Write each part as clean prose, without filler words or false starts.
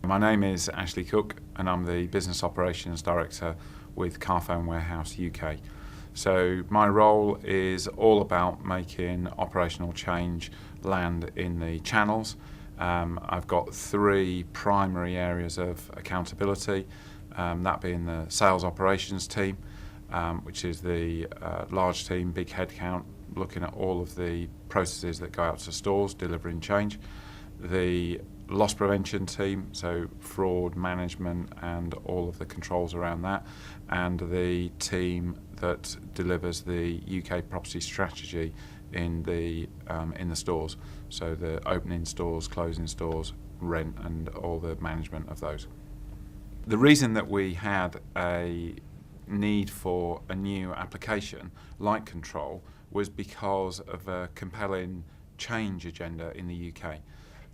My name is Ashley Cook and I'm the Business Operations Director with Carphone Warehouse UK. So my role is all about making operational change land in the channels. I've got three primary areas of accountability, that being the sales operations team, which is the large team, big headcount, looking at all of the processes that go out to stores, delivering change. The loss prevention team, so fraud management and all of the controls around that, and the team that delivers the UK property strategy in the stores, so the opening stores, closing stores, rent and all the management of those. The reason that we had a need for a new application like Control was because of a compelling change agenda in the UK.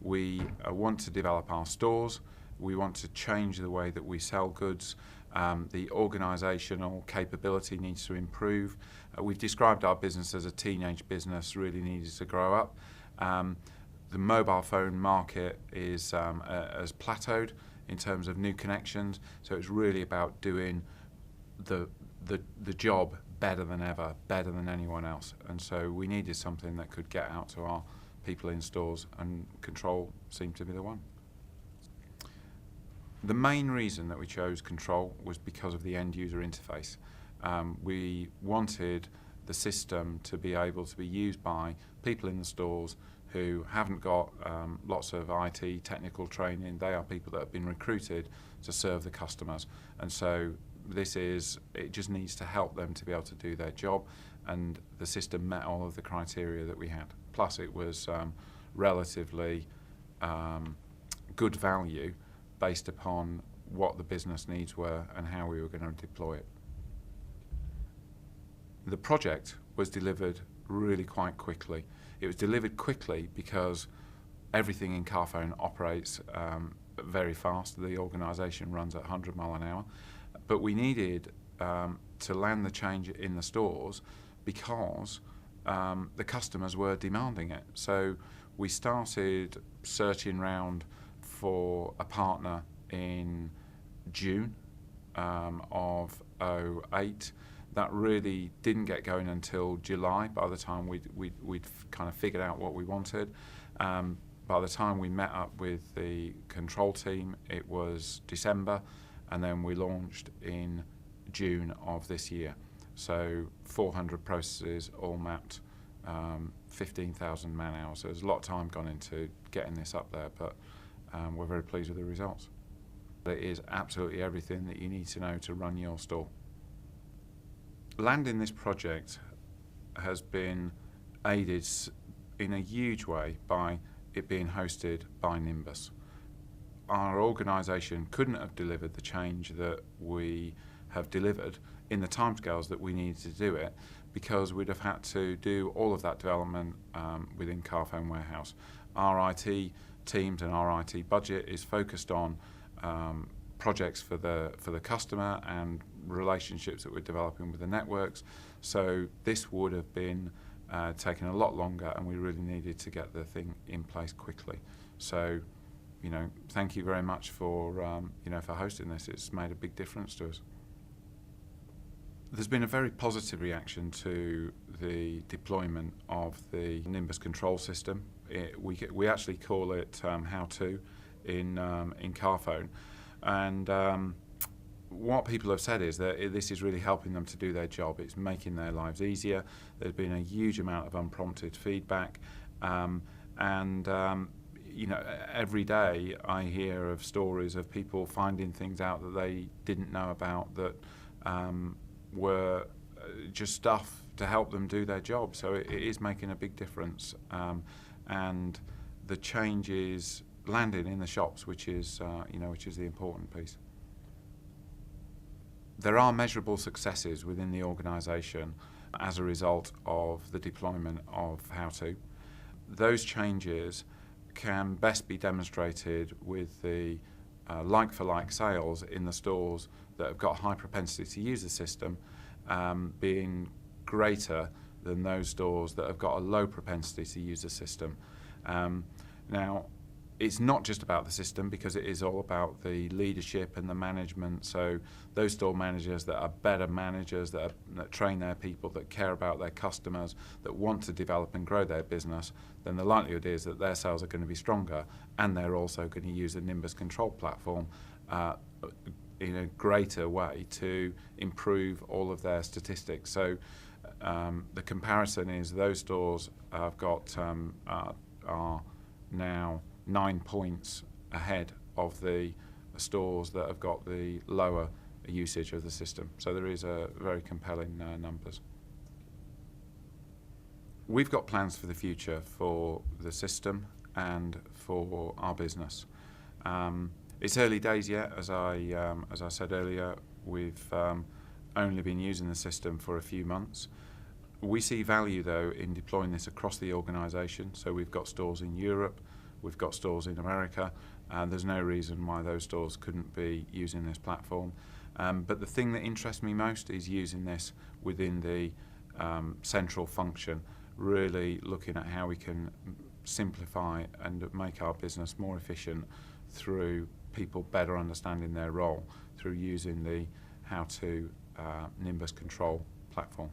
We want to develop our stores, we want to change the way that we sell goods, the organisational capability needs to improve. We've described our business as a teenage business, really needs to grow up. The mobile phone market has plateaued in terms of new connections, so it's really about doing the job better than ever, better than anyone else, and so we needed something that could get out to our people in stores, and Control seemed to be the one. The main reason that we chose Control was because of the end user interface. We wanted the system to be able to be used by people in the stores who haven't got lots of IT technical training. They are people that have been recruited to serve the customers, and so it just needs to help them to be able to do their job, and the system met all of the criteria that we had. Plus it was relatively good value based upon what the business needs were and how we were going to deploy it. The project was delivered really quite quickly. It was delivered quickly because everything in Carphone operates very fast. The organisation runs at 100 mile an hour. But we needed to land the change in the stores because the customers were demanding it. So we started searching round for a partner in June of 2008. That really didn't get going until July. By the time we'd kind of figured out what we wanted. By the time we met up with the Control team, it was December, and then we launched in June of this year. So 400 processes, all mapped, 15,000 man hours. So there's a lot of time gone into getting this up there, but we're very pleased with the results. It is absolutely everything that you need to know to run your store. Landing this project has been aided in a huge way by it being hosted by Nimbus. Our organisation couldn't have delivered the change that we have delivered in the timescales that we needed to do it, because we'd have had to do all of that development within Carphone Warehouse. Our IT teams and our IT budget is focused on projects for the customer and relationships that we're developing with the networks. So this would have been taken a lot longer, and we really needed to get the thing in place quickly. So, thank you very much for for hosting this. It's made a big difference to us. There's been a very positive reaction to the deployment of the Nimbus control system. We actually call it How To in Carphone, and what people have said is that this is really helping them to do their job. It's making their lives easier. There's been a huge amount of unprompted feedback, every day I hear of stories of people finding things out that they didn't know about that were just stuff to help them do their job. So it is making a big difference, and the change is landing in the shops, which is the important piece. There are measurable successes within the organisation as a result of the deployment of How To. Those changes can best be demonstrated with the like-for-like sales in the stores that have got high propensity to use the system being greater than those stores that have got a low propensity to use the system. Now, It's not just about the system, because it is all about the leadership and the management. So those store managers that are better managers, that train their people, that care about their customers, that want to develop and grow their business, then the likelihood is that their sales are going to be stronger, and they're also going to use the Nimbus control platform in a greater way to improve all of their statistics. So the comparison is those stores have got are now 9 points ahead of the stores that have got the lower usage of the system. So there is a very compelling numbers. We've got plans for the future for the system and for our business. It's early days yet, as I said earlier. We've only been using the system for a few months. We see value, though, in deploying this across the organisation. So we've got stores in Europe, we've got stores in America, and there's no reason why those stores couldn't be using this platform. But the thing that interests me most is using this within the central function, really looking at how we can simplify and make our business more efficient through people better understanding their role, through using the how-to Nimbus control platform.